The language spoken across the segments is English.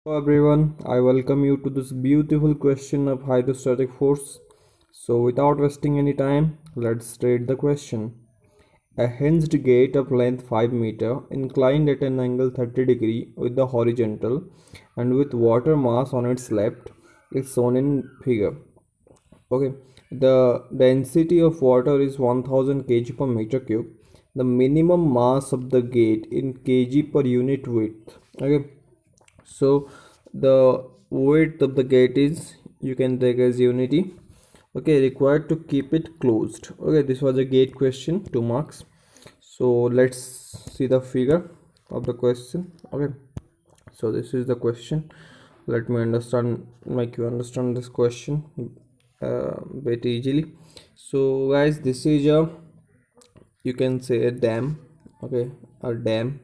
Hello everyone, I welcome you to this beautiful question of hydrostatic force. So without wasting any time, let's state the question. A hinged gate of length 5 meter, inclined at an angle 30 with the horizontal and with water mass on its left is shown in figure. Okay, the density of water is 1000 kg per meter cube. The minimum mass of the gate in kg per unit width. Okay, so the width of the gate is, you can take as unity. Okay, required to keep it closed. Okay, this was a gate question, 2 marks. So let's see the figure of the question. Okay, so this is the question. Let me make you understand this question bit easily. So guys, this is a, you can say, a dam. Okay, a dam,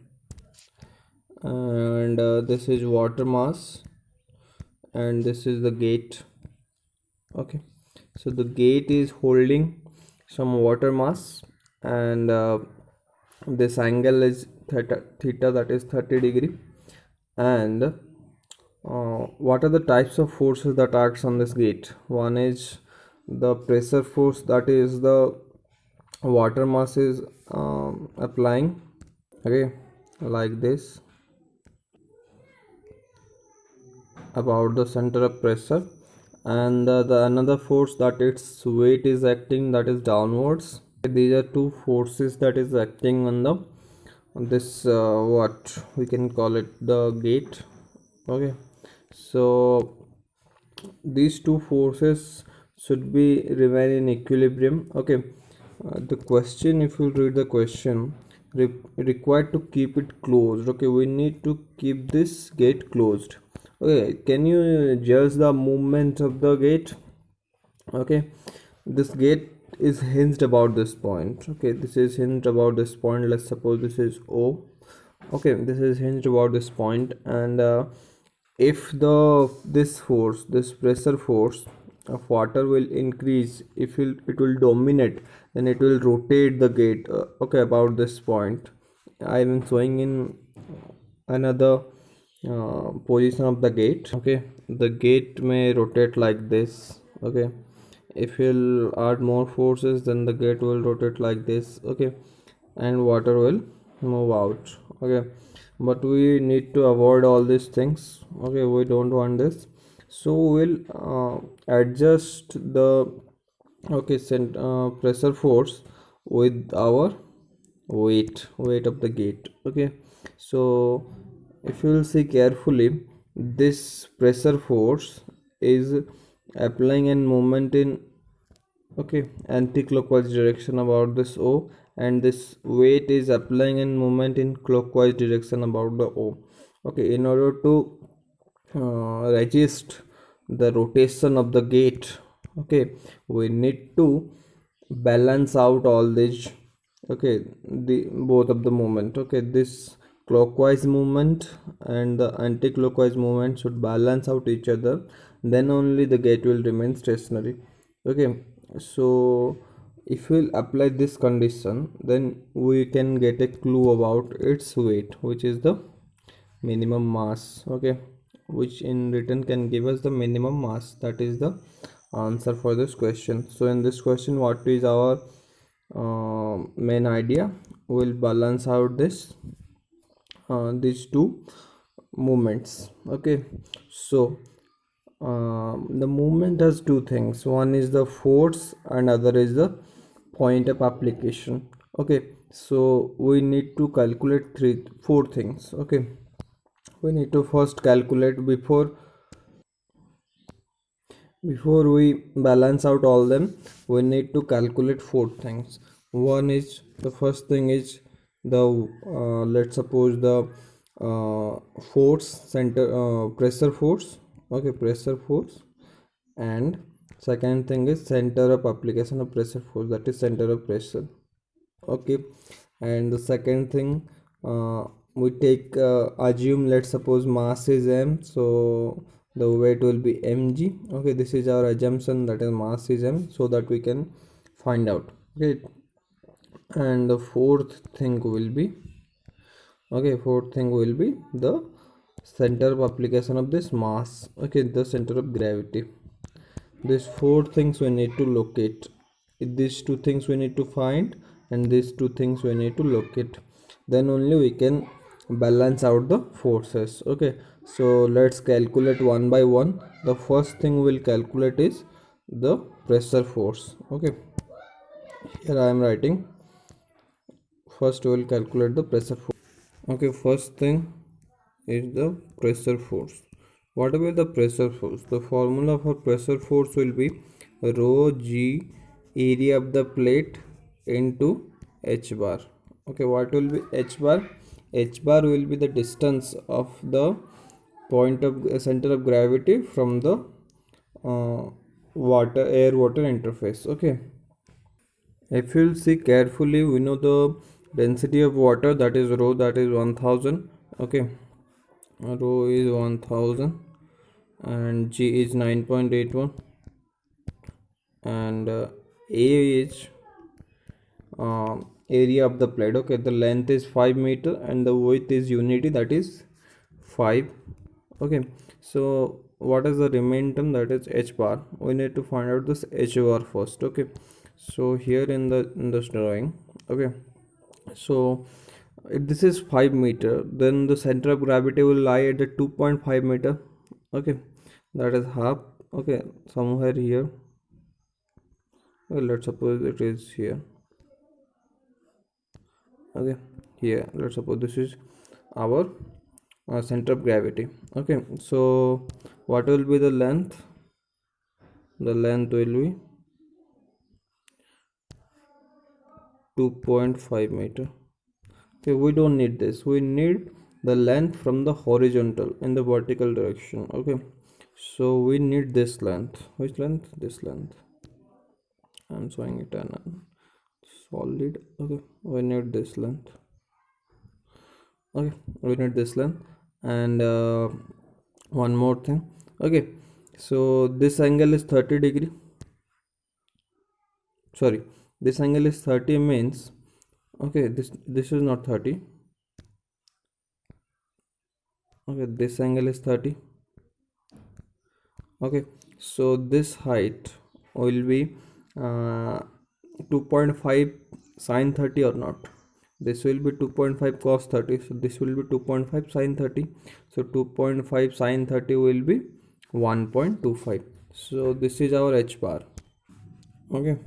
and this is water mass, and this is the gate. Okay, so the gate is holding some water mass, and this angle is theta, that is 30 and what are the types of forces that acts on this gate? One is the pressure force, that is the water mass is applying, okay, like this, about the center of pressure, and the another force that its weight is acting, that is downwards. These are two forces that is acting on the this what we can call it, the gate. Okay, so these two forces should be remain in equilibrium. Okay, the question, if you read the question, required to keep it closed. Okay, we need to keep this gate closed. Okay, can you judge the movement of the gate? Okay, this gate is hinged about this point. Okay, this is hinged about this point. Let's suppose this is O. Okay, this is hinged about this point, and if this force, this pressure force of water will increase, if it will dominate, then it will rotate the gate. Okay, about this point. I am showing in another position of the gate. Okay, the gate may rotate like this. Okay, if you'll add more forces, then the gate will rotate like this. Okay, and water will move out. Okay, but we need to avoid all these things. Okay, we don't want this, so we'll adjust the, okay, pressure force with our weight of the gate. Okay, so if you will see carefully, this pressure force is applying an moment in, okay, anti-clockwise direction about this O, and this weight is applying an moment in clockwise direction about the O. Okay, in order to resist the rotation of the gate, okay, we need to balance out all these. Okay, the both of the movement. Okay, this clockwise movement and the anti-clockwise movement should balance out each other, then only the gate will remain stationary. Okay, so if we'll apply this condition, then we can get a clue about its weight, which is the minimum mass. Okay, which in return can give us the minimum mass. That is the answer for this question. So in this question, what is our main idea? We'll balance out this these two movements. Okay, so the movement has two things. One is the force and other is the point of application. Okay, so we need to calculate four things. Okay, we need to first calculate, before we balance out all them, we need to calculate four things. One is, the first thing is the let's suppose the force center, pressure force. Okay, pressure force. And second thing is center of application of pressure force, that is center of pressure. Okay, and the second thing, we take assume, let's suppose mass is m, so the weight will be mg. Okay, this is our assumption, that is mass is m, so that we can find out. Okay, and the fourth thing will be, okay, fourth thing will be the center of application of this mass, okay, the center of gravity. These four things we need to locate. These two things we need to find, and these two things we need to locate. Then only we can balance out the forces. Okay, so let's calculate one by one. The first thing we'll calculate is the pressure force. Okay, here I am writing. First we will calculate the pressure force. Okay, first thing is the pressure force. What will the pressure force? The formula for pressure force will be rho g, area of the plate, into h bar. Okay, what will be h bar? H bar will be the distance of the point of center of gravity from the air water interface. Okay, if you'll see carefully, we know the density of water, that is rho, that is 1000. Okay, rho is 1000 and g is 9.81, and a is area of the plate. Okay, the length is 5 meter and the width is unity, that is 5. Okay, so what is the remaining term, that is h bar? We need to find out this h bar first. Okay, so here in this drawing, okay, so if this is 5 meter, then the center of gravity will lie at the 2.5 meter. Okay, that is half. Okay, somewhere here. Well, let's suppose it is here. Okay, here let's suppose this is our center of gravity. Okay, so what will be the length? The length will be 2.5 meter. Okay, we don't need this, we need the length from the horizontal in the vertical direction. Okay, so we need this length. Which length? This length. I'm showing it an solid. Okay, we need this length. Okay, we need this length, and one more thing. Okay, so this angle is 30 degree. Sorry, this angle is 30 means, okay, this is not 30. Okay, this angle is 30. Okay, so this height will be 2.5 sine 30 or not. This will be 2.5 cos 30, so this will be 2.5 sine 30. So 2.5 sine 30 will be 1.25. so this is our h bar. Okay,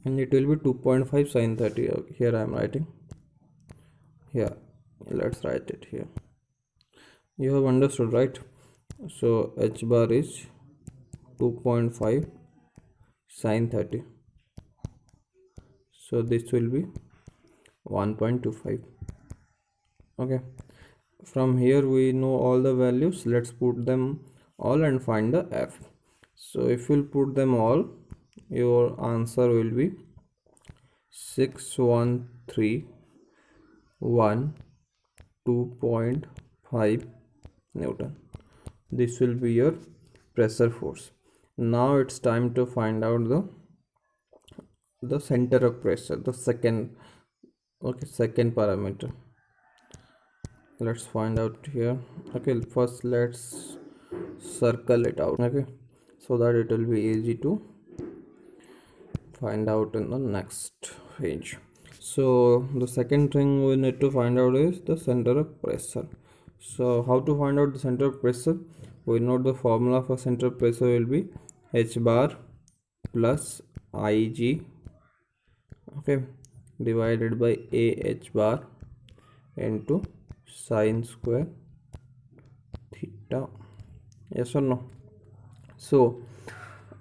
and it will be 2.5 sine 30. Okay, here I am writing. Here, let's write it here. You have understood, right? So h bar is 2.5 sine 30. So this will be 1.25. Okay, from here we know all the values. Let's put them all and find the f. So if you'll put them all, your answer will be 6131.2.5 Newton. This will be your pressure force. Now it's time to find out the center of pressure, the second. Okay, second parameter. Let's find out here. Okay, first let's circle it out. Okay, so that it will be easy to find out in the next page. So the second thing we need to find out is the center of pressure. So how to find out the center of pressure? We know the formula for center of pressure will be h bar plus Ig, okay, divided by ah bar into sine square theta. Yes or no? So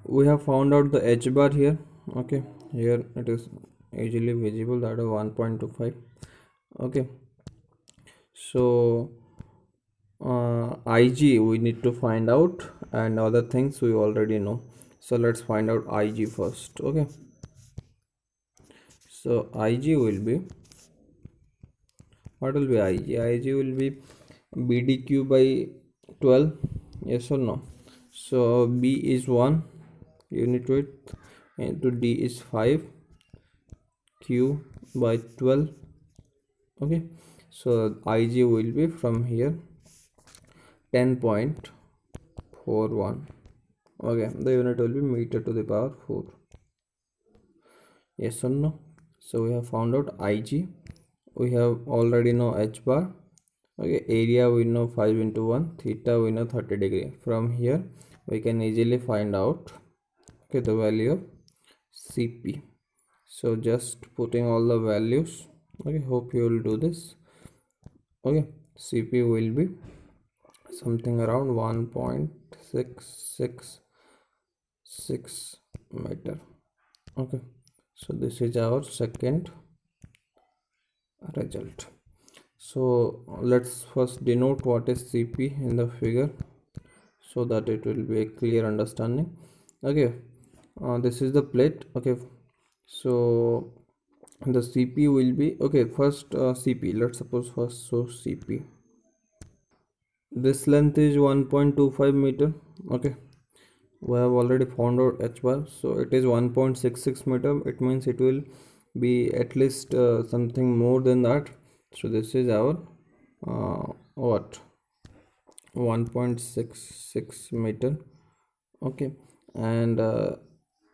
we have found out the h bar here. Okay, here it is easily visible, that is 1.25. okay, so Ig we need to find out, and other things we already know. So let's find out Ig first. Okay, so Ig will be, what will be Ig? Ig will be bdq by 12. Yes or no? So b is 1 unit width into d is 5, q by 12. Okay, so Ig will be from here 10.41. Okay, the unit will be meter to the power 4. Yes or no? So we have found out Ig, we have already know h bar. Okay, area we know 5 into 1, theta we know 30 degree. From here we can easily find out, okay, the value of Cp. So just putting all the values. Okay, hope you will do this. Okay, Cp will be something around 1.666 meter. Okay, so this is our second result. So let's first denote what is Cp in the figure so that it will be a clear understanding. Okay, this is the plate. Okay, so the Cp will be, okay, first Cp, let's suppose first, so Cp, this length is 1.25 meter. Okay, we have already found out h bar, so it is 1.66 meter. It means it will be at least something more than that. So this is our what, 1.66 meter. Okay, and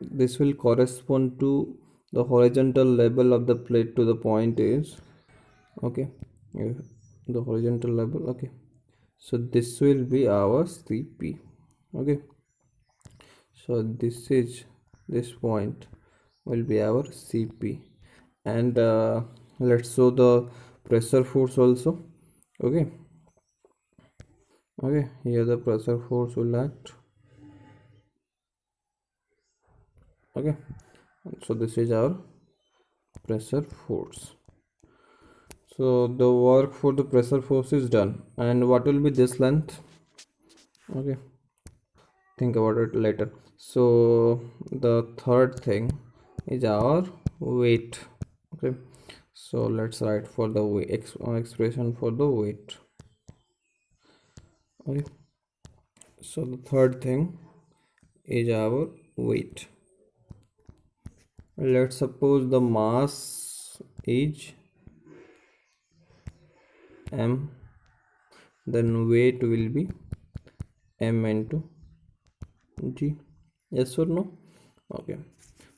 this will correspond to the horizontal level of the plate to the point is, okay, the horizontal level. Okay, so this will be our Cp. Okay, so this point will be our Cp, and let's show the pressure force also. Okay, okay, here the pressure force will act. Okay, so this is our pressure force. So the work for the pressure force is done, and what will be this length? Okay, think about it later. So the third thing is our weight. Okay, so let's write for the expression for the weight. Okay, so the third thing is our weight. Let's suppose the mass is m, then weight will be m into g. Yes or no? Okay,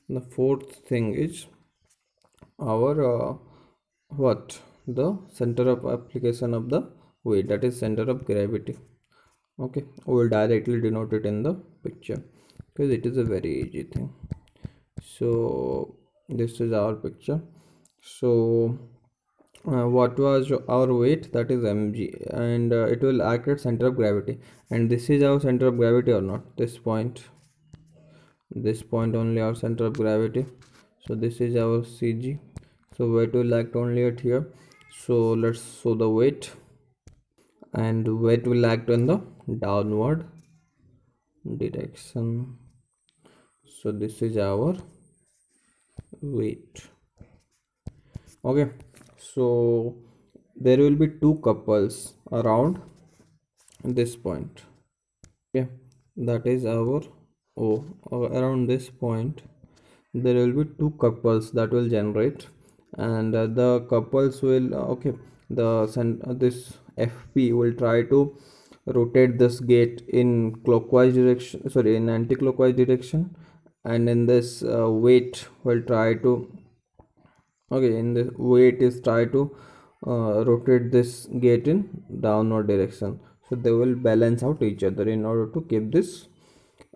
the fourth thing is our what, the center of application of the weight, that is center of gravity. Okay, we will directly denote it in the picture because it is a very easy thing. So this is our picture. So what was our weight, that is mg, and it will act at center of gravity, and this is our center of gravity or not, this point only our center of gravity. So this is our cg, so weight will act only at here. So let's show the weight, and weight will act in the downward direction. So this is our weight. Okay, so there will be two couples around this point. Okay, that is our O. Around this point there will be two couples that will generate, and the couples will okay, this fp will try to rotate this gate in clockwise direction, sorry, in anti-clockwise direction, and in this weight will try to, okay, in the weight is try to rotate this gate in downward direction. So they will balance out each other in order to keep this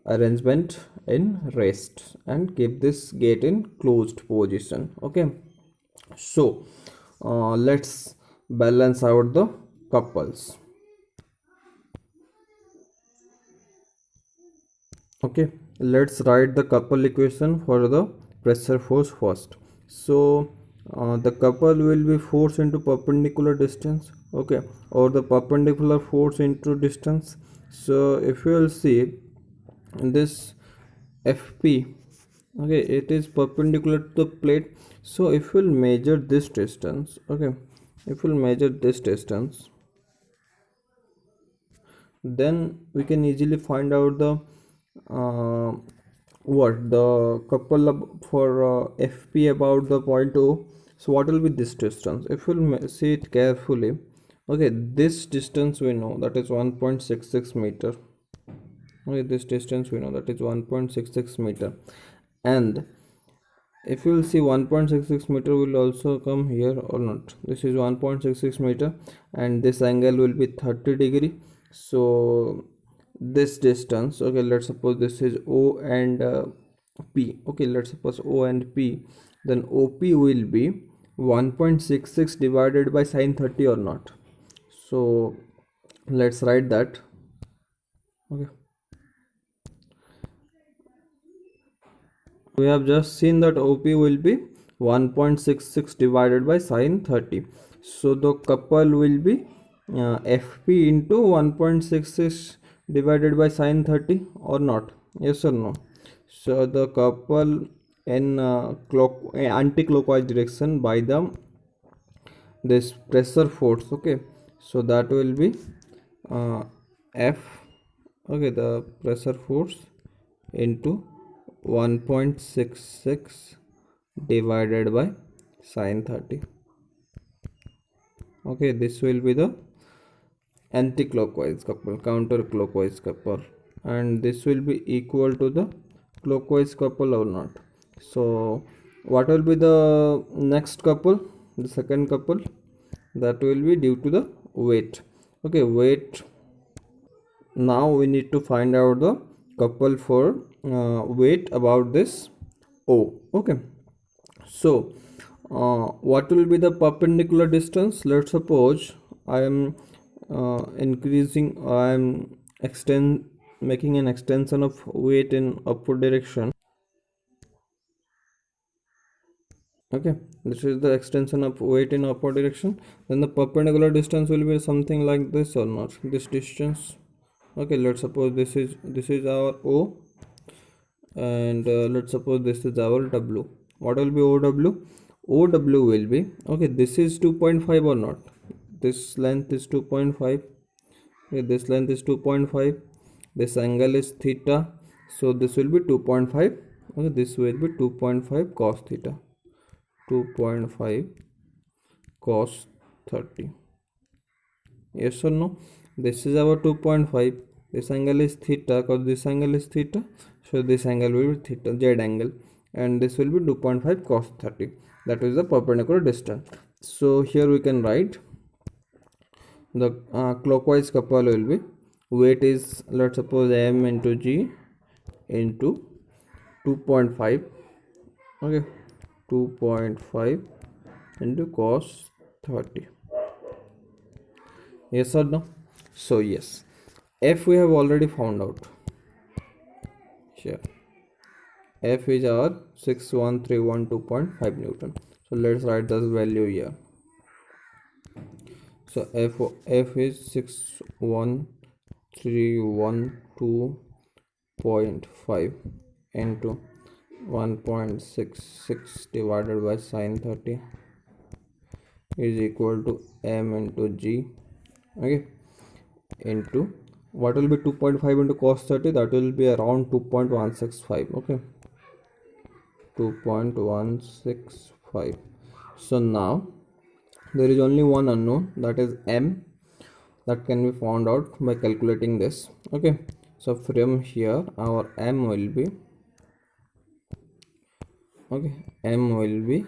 arrangement in rest and keep this gate in closed position. Okay, so let's balance out the couples. Okay, let's write the couple equation for the pressure force first. So the couple will be force into perpendicular distance, okay, or the perpendicular force into distance. So if you will see this fp, okay, it is perpendicular to the plate. So if we'll measure this distance, okay, if we'll measure this distance, then we can easily find out the uh, what the couple for fp about the point O. So what will be this distance? If we'll see it carefully, Okay, this distance we know, that is 1.66 meter. Okay, this distance we know, that is 1.66 meter. And if you will see, 1.66 meter will also come here or not. This is 1.66 meter and this angle will be 30 degree. So this distance, okay, let's suppose this is O and P. Okay, let's suppose O and P, then OP will be 1.66 divided by sine 30 or not. So let's write that. Okay, we have just seen that OP will be 1.66 divided by sine 30. So the couple will be FP into 1.66 divided by sine 30 or not? Yes or no? So the couple in anti-clockwise direction by the this pressure force. Okay, so that will be F, okay, the pressure force into 1.66 divided by sine 30. Okay, this will be the anti-clockwise couple, counter-clockwise couple, and this will be equal to the clockwise couple or not. So what will be the next couple, the second couple? That will be due to the weight. Okay, weight. Now we need to find out the couple for weight about this O. Okay, so what will be the perpendicular distance? Let's suppose I am making an extension of weight in upward direction. Okay, this is the extension of weight in upward direction. Then the perpendicular distance will be something like this or not, this distance. Okay, let's suppose this is our O, and let's suppose this is our W. What will be OW? OW will be, okay, this is 2.5 or not, this length is 2.5. Okay, this length is 2.5, this angle is theta, so this will be 2.5. okay, this will be 2.5 cos theta, 2.5 cos 30. Yes or no? This is our 2.5, this angle is theta, because this angle is theta, so this angle will be theta, z angle, and this will be 2.5 cos 30. That is the perpendicular distance. So here we can write the clockwise couple will be, weight is, let's suppose, M into G into 2.5. okay, 2.5 into cos 30. Yes or no? So yes, F we have already found out. Here F is our 61312.5 Newton. So let's write this value here. So F is 61312.5 into 1.66 divided by sine 30 is equal to M into G. Okay, into what will be 2.5 into cos 30, that will be around 2.165. okay, 2.165. So now there is only one unknown, that is M, that can be found out by calculating this. Okay, so from here our M will be, okay, M will be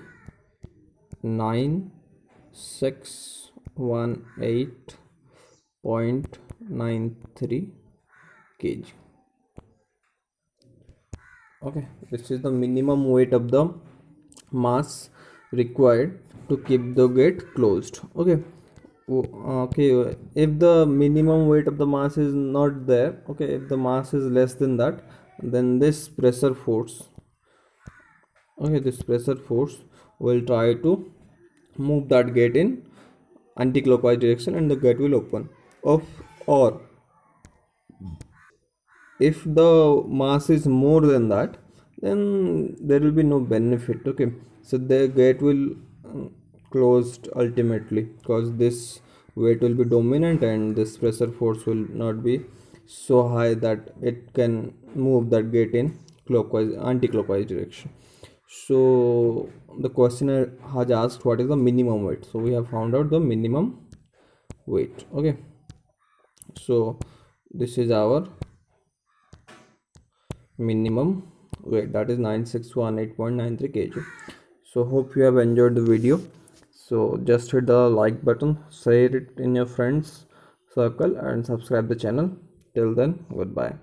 9618.93 kg. okay, this is the minimum weight of the mass required to keep the gate closed. Okay, okay, if the minimum weight of the mass is not there, okay, if the mass is less than that, then this pressure force, okay, this pressure force will try to move that gate in anti-clockwise direction and the gate will open. Or if the mass is more than that, then there will be no benefit. Okay, so the gate will closed ultimately, because this weight will be dominant and this pressure force will not be so high that it can move that gate in clockwise anti-clockwise direction. So the questioner has asked what is the minimum weight. So we have found out the minimum weight. Okay, so this is our minimum weight, that is 9618.93 kg. So hope you have enjoyed the video. So just hit the like button, share it in your friends circle, and subscribe the channel. Till then, goodbye.